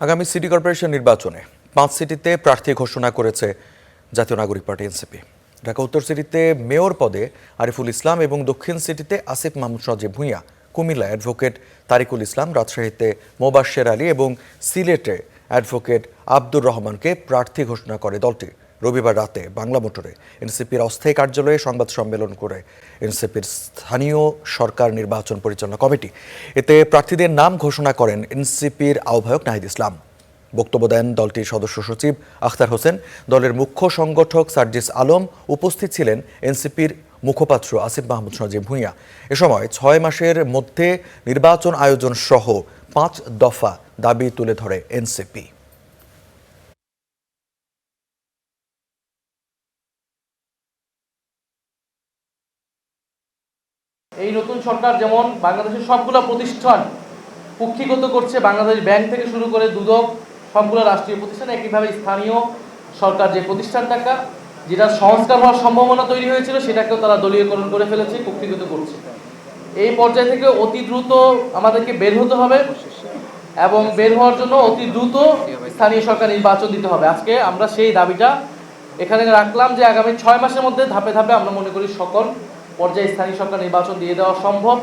আগামী city corporation নির্বাচনে ৫ সিটিতে প্রার্থী ঘোষণা করেছে জাতীয় নাগরিক পার্টি এনসিপি। ঢাকা উত্তর সিটিতে মেয়র পদে আরিফুল ইসলাম এবং দক্ষিণ সিটিতে আসিফ মাহমুদ সজীব ভূঁইয়া, কুমিল্লা অ্যাডভোকেট তারিকুল ইসলাম, রাজশাহীতে মোবাশ্বের আলী এবং সিলেটে অ্যাডভোকেট আব্দুর রহমানকে প্রার্থী ঘোষণা করে দলটি। রবিবার রাতে বাংলা মোটরে এনসিপির অস্থায়ী কার্যালয়ে সংবাদ সম্মেলন করে এনসিপির স্থানীয় সরকার নির্বাচন পরিচালনা কমিটি। এতে প্রার্থীদের নাম ঘোষণা করেন এনসিপির আহ্বায়ক নাহিদ ইসলাম। বক্তব্য দেন দলটির সদস্য সচিব আখতার হোসেন, দলের মুখ্য সংগঠক সার্জিস আলম, উপস্থিত ছিলেন এনসিপির মুখপাত্র আসিফ মাহমুদ সজীব ভূঁইয়া। এ সময় ৬ মাসের মধ্যে নির্বাচন আয়োজন সহ ৫ দফা দাবি তুলে ধরে এনসিপি। এই নতুন সরকার যেমন বাংলাদেশের সবগুলো প্রতিষ্ঠান কুক্ষিগত করছে, বাংলাদেশ ব্যাংক থেকে শুরু করে দুদক, সবগুলো রাষ্ট্রীয় প্রতিষ্ঠান, একইভাবে স্থানীয় সরকার যে প্রতিষ্ঠানটাকা যেটা সংস্কার হওয়ার সম্ভাবনা তৈরি হয়েছিল সেটাকেও তারা দলীয়করণ করে ফেলেছে, কুক্ষিগত করছে। এই পর্যায় থেকে অতি দ্রুত আমাদেরকে বের হতে হবে এবং বের হওয়ার জন্য অতি দ্রুত স্থানীয় সরকার নির্বাচন দিতে হবে। আজকে আমরা সেই দাবিটা এখানে রাখলাম যে আগামী ৬ মাসের মধ্যে ধাপে ধাপে আমরা মনে করি সকল পর্যায়ে স্থানীয় সরকার নির্বাচন দিয়ে দেওয়া সম্ভব।